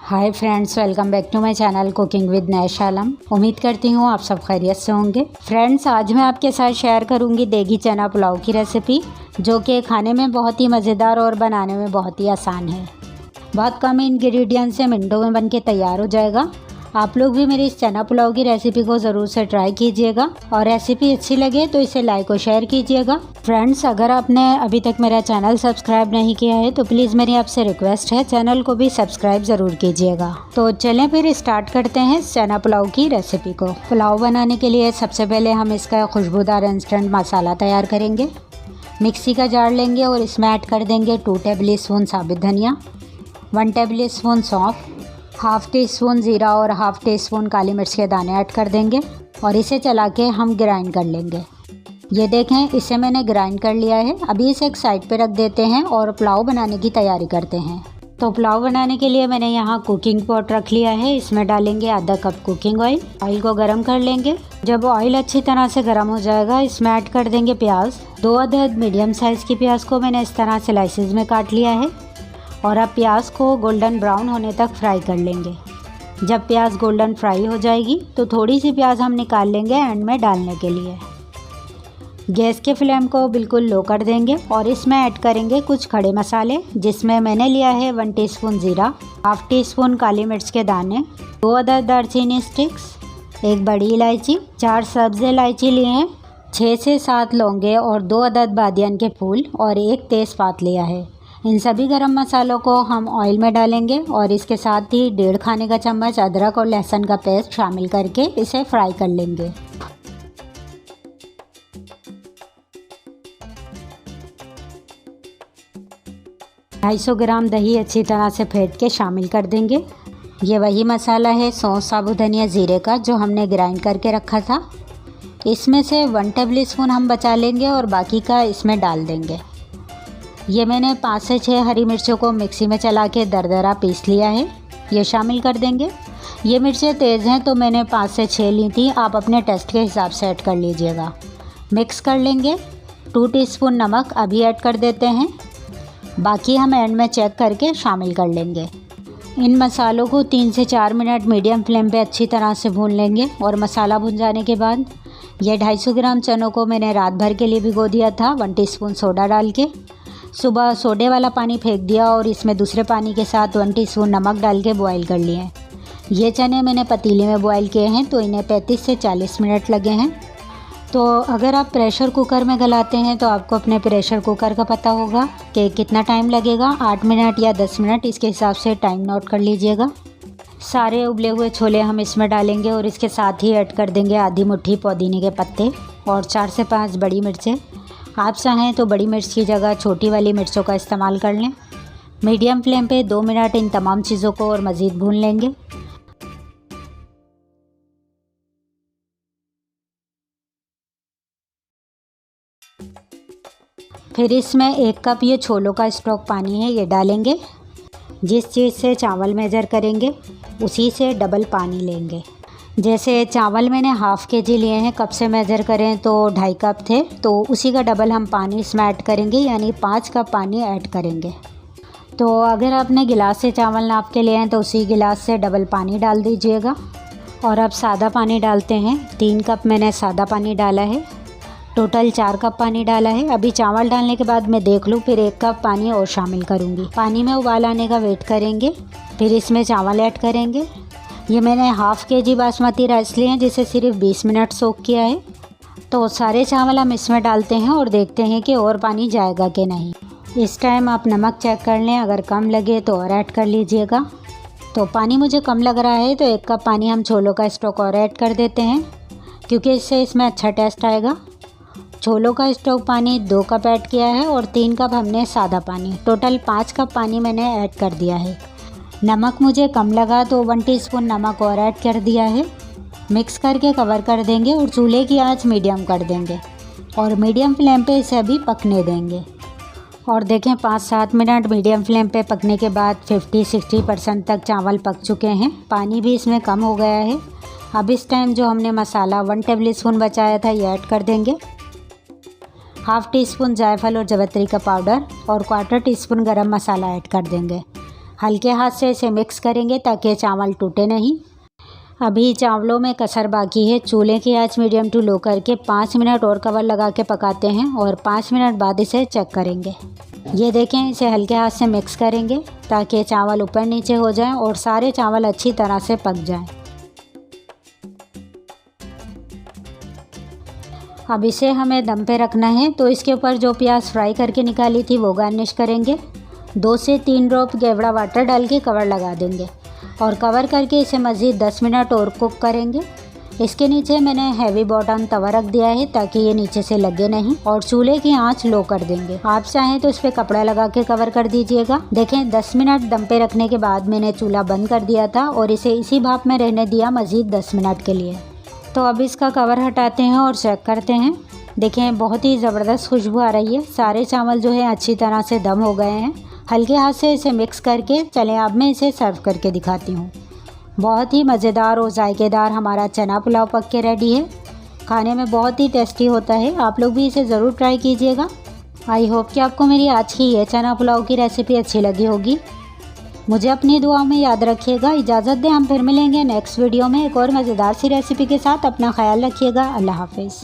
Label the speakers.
Speaker 1: Hi friends, welcome back to my channel cooking with Naisha Alam. उम्मीद करती हूँ आप सब खैरियत से होंगे। फ्रेंड्स, आज मैं आपके साथ शेयर करूँगी देगी चना पुलाव की रेसिपी, जो कि खाने में बहुत ही मज़ेदार और बनाने में बहुत ही आसान है। बहुत कम इंग्रेडिएंट्स से मिनटों में बन के तैयार हो जाएगा। आप लोग भी मेरी इस चना पुलाव की रेसिपी को ज़रूर से ट्राई कीजिएगा और रेसिपी अच्छी लगे तो इसे लाइक और शेयर कीजिएगा। फ्रेंड्स, अगर आपने अभी तक मेरा चैनल सब्सक्राइब नहीं किया है तो प्लीज़ मेरी आपसे रिक्वेस्ट है, चैनल को भी सब्सक्राइब ज़रूर कीजिएगा। तो चलें फिर स्टार्ट करते हैं चना पुलाव की रेसिपी को। पुलाव बनाने के लिए सबसे पहले हम इसका खुशबूदार इंस्टेंट मसाला तैयार करेंगे। मिक्सी का जार लेंगे और इसमें ऐड कर देंगे 2 टेबल स्पून साबित धनिया, 1 टेबल स्पून सौंफ, हाफ़ टी स्पून ज़ीरा और हाफ़ टी स्पून काली मिर्च के दाने ऐड कर देंगे और इसे चला के हम ग्राइंड कर लेंगे। ये देखें, इसे मैंने ग्राइंड कर लिया है। अभी इसे एक साइड पे रख देते हैं और पुलाव बनाने की तैयारी करते हैं। तो पुलाव बनाने के लिए मैंने यहाँ कुकिंग पॉट रख लिया है। इसमें डालेंगे आधा कप कुकिंग ऑयल। ऑयल को गर्म कर लेंगे। जब ऑयल अच्छी तरह से गर्म हो जाएगा, इसमें ऐड कर देंगे प्याज। 2 अदद मीडियम साइज़ की प्याज को मैंने इस तरह स्लाइसेस में काट लिया है और अब प्याज को गोल्डन ब्राउन होने तक फ्राई कर लेंगे। जब प्याज गोल्डन फ्राई हो जाएगी तो थोड़ी सी प्याज हम निकाल लेंगे एंड में डालने के लिए। गैस के फ्लेम को बिल्कुल लो कर देंगे और इसमें ऐड करेंगे कुछ खड़े मसाले, जिसमें मैंने लिया है 1 टीस्पून ज़ीरा, हाफ़ टी स्पून काली मिर्च के दाने, 2 अदद दालचीनी स्टिक्स, 1 बड़ी इलायची, 4 सब्ज़ इलायची लिए हैं, 6 से 7 लौंगे और 2 अदद बादियान के फूल और 1 तेज़पात लिया है। इन सभी गरम मसालों को हम ऑयल में डालेंगे और इसके साथ ही 1.5 खाने का चम्मच अदरक और लहसुन का पेस्ट शामिल करके इसे फ्राई कर लेंगे। ढाई 250 ग्राम दही अच्छी तरह से फेंट के शामिल कर देंगे। ये वही मसाला है सौंफ, साबुत धनिया, ज़ीरे का, जो हमने ग्राइंड करके रखा था। इसमें से 1 टेबल स्पून हम बचा लेंगे और बाकी का इसमें डाल देंगे। ये मैंने 5 से 6 हरी मिर्चों को मिक्सी में चला के दरदरा पीस लिया है, ये शामिल कर देंगे। ये मिर्चें तेज़ हैं तो मैंने 5 से 6 ली थी, आप अपने टेस्ट के हिसाब से ऐड कर लीजिएगा। मिक्स कर लेंगे। 2 टीस्पून नमक अभी ऐड कर देते हैं, बाकी हम एंड में चेक करके शामिल कर लेंगे। इन मसालों को 3 से 4 मिनट मीडियम फ्लेम पे अच्छी तरह से भून लेंगे और मसाला भून जाने के बाद ये 250 ग्राम चनों को मैंने रात भर के लिए भिगो दिया था 1 टीस्पून सोडा डाल के। सुबह सोडे वाला पानी फेंक दिया और इसमें दूसरे पानी के साथ 1 टीस्पून नमक डाल के बॉईल कर लिए। ये चने मैंने पतीले में बॉईल किए हैं तो इन्हें 35 से 40 मिनट लगे हैं। तो अगर आप प्रेशर कुकर में गलाते हैं तो आपको अपने प्रेशर कुकर का पता होगा कि कितना टाइम लगेगा, 8 मिनट या 10 मिनट, इसके हिसाब से टाइम नोट कर लीजिएगा। सारे उबले हुए छोले हम इसमें डालेंगे और इसके साथ ही ऐड कर देंगे आधी मुट्ठी पुदीने के पत्ते और 4 से 5 बड़ी मिर्चें। आप चाहें तो बड़ी मिर्च की जगह छोटी वाली मिर्चों का इस्तेमाल कर लें। मीडियम फ्लेम पे 2 मिनट इन तमाम चीज़ों को और मज़ीद भून लेंगे। फिर इसमें 1 कप ये छोलों का स्टॉक पानी है, ये डालेंगे। जिस चीज़ से चावल मेजर करेंगे उसी से डबल पानी लेंगे। जैसे चावल मैंने हाफ़ केजी लिए हैं, कप से मेज़र करें तो 2.5 कप थे, तो उसी का डबल हम पानी इसमें ऐड करेंगे, यानी 5 कप पानी ऐड करेंगे। तो अगर आपने गिलास से चावल नाप के लिए हैं तो उसी गिलास से डबल पानी डाल दीजिएगा। और अब सादा पानी डालते हैं। 3 कप मैंने सादा पानी डाला है, टोटल 4 कप पानी डाला है। अभी चावल डालने के बाद मैं देख लूँ, फिर 1 कप पानी और शामिल करूँगी। पानी में उबाल आने का वेट करेंगे, फिर इसमें चावल ऐड करेंगे। ये मैंने हाफ़ केजी बासमती राइस लिए हैं, जिसे सिर्फ 20 मिनट सोक किया है। तो सारे चावल हम इसमें डालते हैं और देखते हैं कि और पानी जाएगा कि नहीं। इस टाइम आप नमक चेक कर लें, अगर कम लगे तो और ऐड कर लीजिएगा। तो पानी मुझे कम लग रहा है तो 1 कप पानी हम छोलों का स्टॉक और ऐड कर देते हैं, क्योंकि इससे इसमें अच्छा टेस्ट आएगा। छोलों का स्टॉक पानी 2 कप ऐड किया है और 3 कप हमने सादा पानी, टोटल 5 कप पानी मैंने ऐड कर दिया है। नमक मुझे कम लगा तो 1 टीस्पून नमक और ऐड कर दिया है। मिक्स करके कवर कर देंगे और चूल्हे की आंच मीडियम कर देंगे और मीडियम फ्लेम पे इसे अभी पकने देंगे। और देखें, 5-7 मिनट मीडियम फ्लेम पे पकने के बाद 50-60% तक चावल पक चुके हैं। पानी भी इसमें कम हो गया है। अब इस टाइम जो हमने मसाला 1 टेबल स्पून बचाया था ये ऐड कर देंगे। हाफ़ टी स्पून जायफल और जवित्री का पाउडर और 1/4 टीस्पून गरम मसाला ऐड कर देंगे। हल्के हाथ से इसे मिक्स करेंगे ताकि चावल टूटे नहीं। अभी चावलों में कसर बाकी है। चूल्हे की आंच मीडियम टू लो करके 5 मिनट और कवर लगा के पकाते हैं और 5 मिनट बाद इसे चेक करेंगे। ये देखें, इसे हल्के हाथ से मिक्स करेंगे ताकि चावल ऊपर नीचे हो जाएं और सारे चावल अच्छी तरह से पक जाएं। अब इसे हमें दम पे रखना है, तो इसके ऊपर जो प्याज फ्राई करके निकाली थी वो गार्निश करेंगे। 2 से 3 ड्रॉप गेवड़ा वाटर डाल के कवर लगा देंगे और कवर करके इसे मज़ीद 10 मिनट और कुक करेंगे। इसके नीचे मैंने हैवी बॉटम तवा रख दिया है ताकि ये नीचे से लगे नहीं और चूल्हे की आंच लो कर देंगे। आप चाहें तो इस पर कपड़ा लगा के कवर कर दीजिएगा। देखें, 10 मिनट दम पे रखने के बाद मैंने चूल्हा बंद कर दिया था और इसे इसी भाप में रहने दिया मज़ीद 10 मिनट के लिए। तो अब इसका कवर हटाते हैं और चेक करते हैं। देखें, बहुत ही ज़बरदस्त खुशबू आ रही है। सारे चावल जो है अच्छी तरह से दम हो गए हैं। हल्के हाथ से इसे मिक्स करके चलें अब मैं इसे सर्व करके दिखाती हूँ। बहुत ही मज़ेदार और जायकेदार हमारा चना पुलाव पक के रेडी है। खाने में बहुत ही टेस्टी होता है। आप लोग भी इसे ज़रूर ट्राई कीजिएगा। आई होप कि आपको मेरी आज की ये चना पुलाव की रेसिपी अच्छी लगी होगी। मुझे अपनी दुआओं में याद रखिएगा। इजाज़त दें, हम फिर मिलेंगे नेक्स्ट वीडियो में एक और मज़ेदार सी रेसिपी के साथ। अपना ख्याल रखिएगा। अल्लाह हाफिज़।